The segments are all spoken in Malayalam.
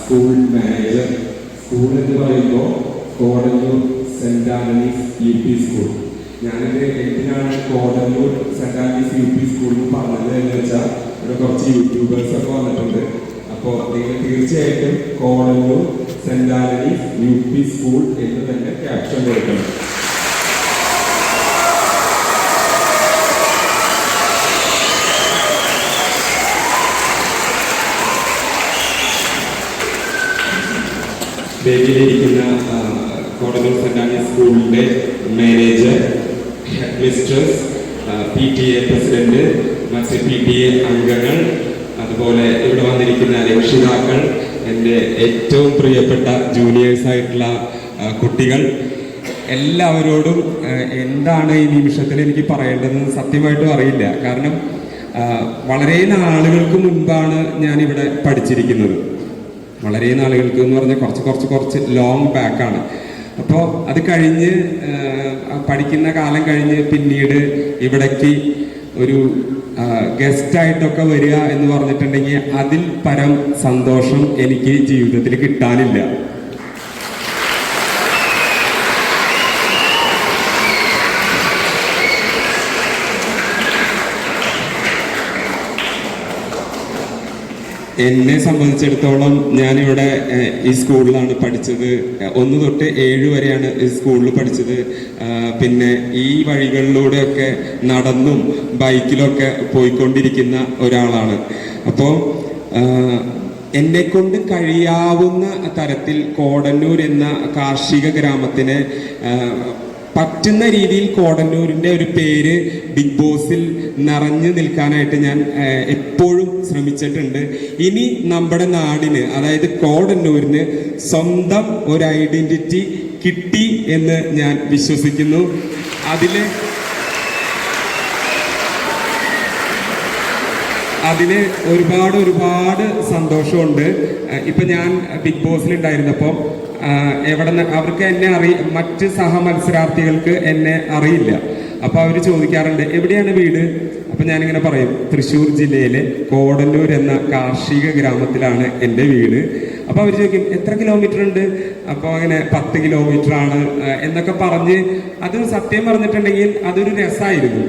School manager. സ്കൂൾ എന്ന് പറയുമ്പോൾ Kodannur Saint Antony's UP school. ഞാനിത് എന്തിനാണ് Kodannur Saint Antony's UP school എന്ന് പറഞ്ഞത് എന്ന് വെച്ചാൽ ഇവിടെ കുറച്ച് യൂട്യൂബേഴ്സൊക്കെ വന്നിട്ടുണ്ട്. അപ്പോൾ നിങ്ങൾ തീർച്ചയായിട്ടും Kodannur Saint Antony's UP school എന്ന് തന്നെ ക്യാപ്ഷൻ കൊടുക്കണം. വേദിയിലിരിക്കുന്ന കോടന്നൂർ സെന്റ് ആന്റണീസ് സ്കൂളിന്റെ manager, head mistress, PTA president, മറ്റ് PTA അംഗങ്ങൾ, അതുപോലെ ഇവിടെ വന്നിരിക്കുന്ന രക്ഷിതാക്കൾ, എൻ്റെ ഏറ്റവും പ്രിയപ്പെട്ട ജൂനിയേഴ്സ് ആയിട്ടുള്ള കുട്ടികൾ, എല്ലാവരോടും എന്താണ് ഈ നിമിഷത്തിൽ എനിക്ക് പറയേണ്ടതെന്ന് സത്യമായിട്ടും അറിയില്ല. കാരണം വളരെ നാളുകൾക്ക് മുൻപാണ് ഞാനിവിടെ പഠിച്ചിരിക്കുന്നത്. വളരെ നാളുകൾക്ക് എന്ന് പറഞ്ഞാൽ കുറച്ച് ലോങ് ബാക്കാണ്. അപ്പോൾ അത് കഴിഞ്ഞ് പഠിക്കുന്ന കാലം കഴിഞ്ഞ് പിന്നീട് ഇവിടേക്ക് ഒരു ഗസ്റ്റായിട്ടൊക്കെ വരിക എന്ന് പറഞ്ഞിട്ടുണ്ടെങ്കിൽ അതിൽ പരം സന്തോഷം എനിക്ക് ജീവിതത്തിൽ കിട്ടാനില്ല. എന്നെ സംബന്ധിച്ചിടത്തോളം ഞാനിവിടെ ഈ സ്കൂളിലാണ് പഠിച്ചത്. 1 തൊട്ട് 7 വരെയാണ് ഈ സ്കൂളിൽ പഠിച്ചത്. പിന്നെ ഈ വഴികളിലൂടെയൊക്കെ നടന്നും ബൈക്കിലൊക്കെ പോയിക്കൊണ്ടിരിക്കുന്ന ഒരാളാണ്. അപ്പോൾ എന്നെക്കൊണ്ട് കഴിയാവുന്ന തരത്തിൽ കോടന്നൂർ എന്ന കാർഷിക ഗ്രാമത്തിന് പറ്റുന്ന രീതിയിൽ കോടന്നൂരിൻ്റെ ഒരു പേര് ബിഗ് ബോസിൽ നിറഞ്ഞു നിൽക്കാനായിട്ട് ഞാൻ എപ്പോഴും ശ്രമിച്ചിട്ടുണ്ട്. ഇനി നമ്മുടെ നാടിന്, അതായത് കോടന്നൂരിന് സ്വന്തം ഒരു ഐഡന്റിറ്റി കിട്ടി എന്ന് ഞാൻ വിശ്വസിക്കുന്നു. അതിന് ഒരുപാട് സന്തോഷമുണ്ട്. ഇപ്പൊ ഞാൻ ബിഗ് ബോസിലുണ്ടായിരുന്നപ്പോൾ അവർക്ക് എന്നെ മറ്റ് സഹമത്സരാർത്ഥികൾക്ക് എന്നെ അറിയില്ല. അപ്പോൾ അവർ ചോദിക്കാറുണ്ട് എവിടെയാണ് വീട്. അപ്പം ഞാനിങ്ങനെ പറയും തൃശ്ശൂർ ജില്ലയിലെ കോടന്നൂർ എന്ന കാർഷിക ഗ്രാമത്തിലാണ് എൻ്റെ വീട്. അപ്പോൾ അവർ ചോദിക്കും എത്ര കിലോമീറ്റർ ഉണ്ട്. അപ്പോൾ അങ്ങനെ 10 കിലോമീറ്റർ ആണ് എന്നൊക്കെ പറഞ്ഞ് അത് സത്യം പറഞ്ഞിട്ടുണ്ടെങ്കിൽ അതൊരു രസമായിരുന്നു.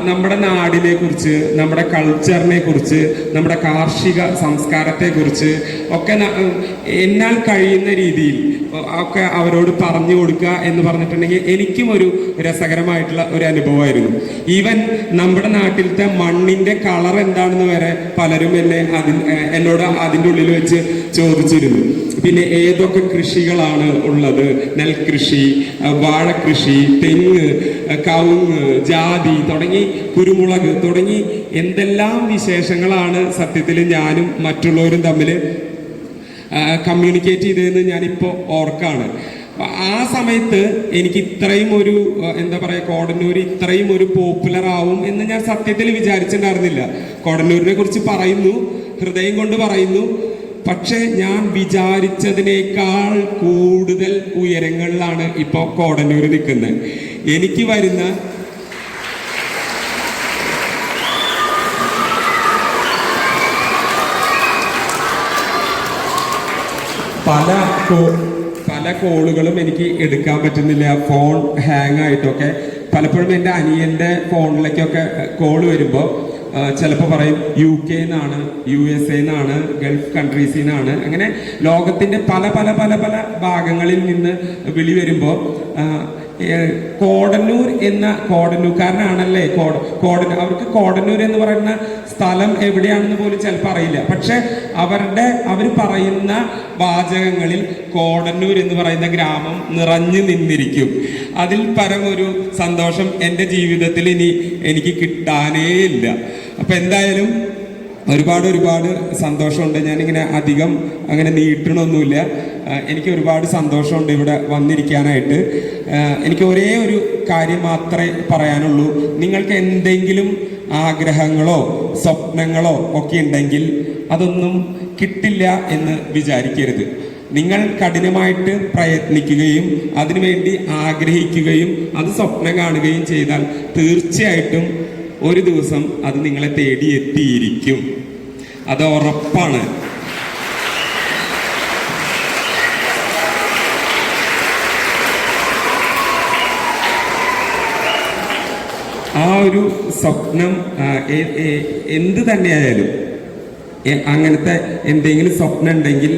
നമ്മുടെ നാടിനെ കുറിച്ച്, നമ്മുടെ കൾച്ചറിനെ കുറിച്ച്, നമ്മുടെ കാർഷിക സംസ്കാരത്തെ കുറിച്ച് ഒക്കെ എന്നാൽ കഴിയുന്ന രീതിയിൽ ഒക്കെ അവരോട് പറഞ്ഞു കൊടുക്കുക എന്ന് പറഞ്ഞിട്ടുണ്ടെങ്കിൽ എനിക്കും ഒരു രസകരമായിട്ടുള്ള ഒരു അനുഭവമായിരുന്നു. ഈവൻ നമ്മുടെ നാട്ടിലത്തെ മണ്ണിന്റെ കളർ എന്താണെന്ന് വരെ പലരും എന്നോട് അതിൻ്റെ ഉള്ളിൽ വെച്ച് ചോദിച്ചിരുന്നു. പിന്നെ ഏതൊക്കെ കൃഷികളാണ് ഉള്ളത്, നെൽകൃഷി, വാഴക്കൃഷി, തെങ്ങ്, കവുങ്ങ്, ജാതി തുടങ്ങി കുരുമുളക് തുടങ്ങി എന്തെല്ലാം വിശേഷങ്ങളാണ് സത്യത്തിൽ ഞാനും മറ്റുള്ളവരും തമ്മിൽ കമ്മ്യൂണിക്കേറ്റ് ചെയ്തതെന്ന് ഞാനിപ്പോൾ ഓർക്കാണ്. ആ സമയത്ത് എനിക്ക് ഇത്രയും ഒരു കോടന്നൂർ ഇത്രയും ഒരു പോപ്പുലർ ആവും എന്ന് ഞാൻ സത്യത്തിൽ വിചാരിച്ചിട്ടുണ്ടായിരുന്നില്ല. കോടന്നൂരിനെ കുറിച്ച് പറയുന്നു, ഹൃദയം കൊണ്ട് പറയുന്നു. പക്ഷെ ഞാൻ വിചാരിച്ചതിനേക്കാൾ കൂടുതൽ ഉയരങ്ങളിലാണ് ഇപ്പോൾ കോടന്നൂർ നിൽക്കുന്നത്. എനിക്ക് വരുന്ന പല കോളുകളും എനിക്ക് എടുക്കാൻ പറ്റുന്നില്ല. ഫോൺ ഹാങ് ആയിട്ടൊക്കെ പലപ്പോഴും എൻ്റെ അനിയൻ്റെ ഫോണിലേക്കൊക്കെ കോൾ വരുമ്പോൾ ചിലപ്പോൾ പറയും UK നിന്നാണ്, USA നിന്നാണ്, ഗൾഫ് കൺട്രീസിൽ നിന്നാണ്. അങ്ങനെ ലോകത്തിൻ്റെ പല ഭാഗങ്ങളിൽ നിന്ന് വിളി വരുമ്പോൾ കോടന്നൂർ എന്ന കോടന്നൂർക്കാരനാണല്ലേ അവർക്ക് കോടന്നൂർ എന്ന് പറയുന്ന സ്ഥലം എവിടെയാണെന്ന് പോലും ചിലപ്പോൾ അറിയില്ല. പക്ഷെ അവർ പറയുന്ന വാചകങ്ങളിൽ കോടന്നൂർ എന്ന് പറയുന്ന ഗ്രാമം നിറഞ്ഞു നിന്നിരിക്കും. അതിൽ പരം ഒരു സന്തോഷം എൻ്റെ ജീവിതത്തിൽ ഇനി എനിക്ക് കിട്ടാനേ ഇല്ല. അപ്പം എന്തായാലും ഒരുപാട് സന്തോഷമുണ്ട്. ഞാനിങ്ങനെ അധികം അങ്ങനെ നീട്ടണമൊന്നുമില്ല. എനിക്ക് ഒരുപാട് സന്തോഷമുണ്ട് ഇവിടെ വന്നിരിക്കാനായിട്ട്. എനിക്ക് ഒരേ ഒരു കാര്യം മാത്രമേ പറയാനുള്ളൂ. നിങ്ങൾക്ക് എന്തെങ്കിലും ആഗ്രഹങ്ങളോ സ്വപ്നങ്ങളോ ഒക്കെ ഉണ്ടെങ്കിൽ അതൊന്നും കിട്ടില്ല എന്ന് വിചാരിക്കരുത്. നിങ്ങൾ കഠിനമായിട്ട് പ്രയത്നിക്കുകയും അതിനുവേണ്ടി ആഗ്രഹിക്കുകയും അത് സ്വപ്നം കാണുകയും ചെയ്താൽ തീർച്ചയായിട്ടും ഒരു ദിവസം അത് നിങ്ങളെ തേടി എത്തിയിരിക്കും. അത് ഉറപ്പാണ്. ആ ഒരു സ്വപ്നം എന്ത് തന്നെയായാലും അങ്ങനത്തെ എന്തെങ്കിലും സ്വപ്നം ഉണ്ടെങ്കിൽ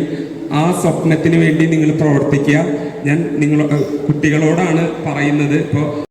ആ സ്വപ്നത്തിന് വേണ്ടി നിങ്ങൾ പ്രവർത്തിക്കുക. ഞാൻ കുട്ടികളോടാണ് പറയുന്നത്. ഇപ്പോൾ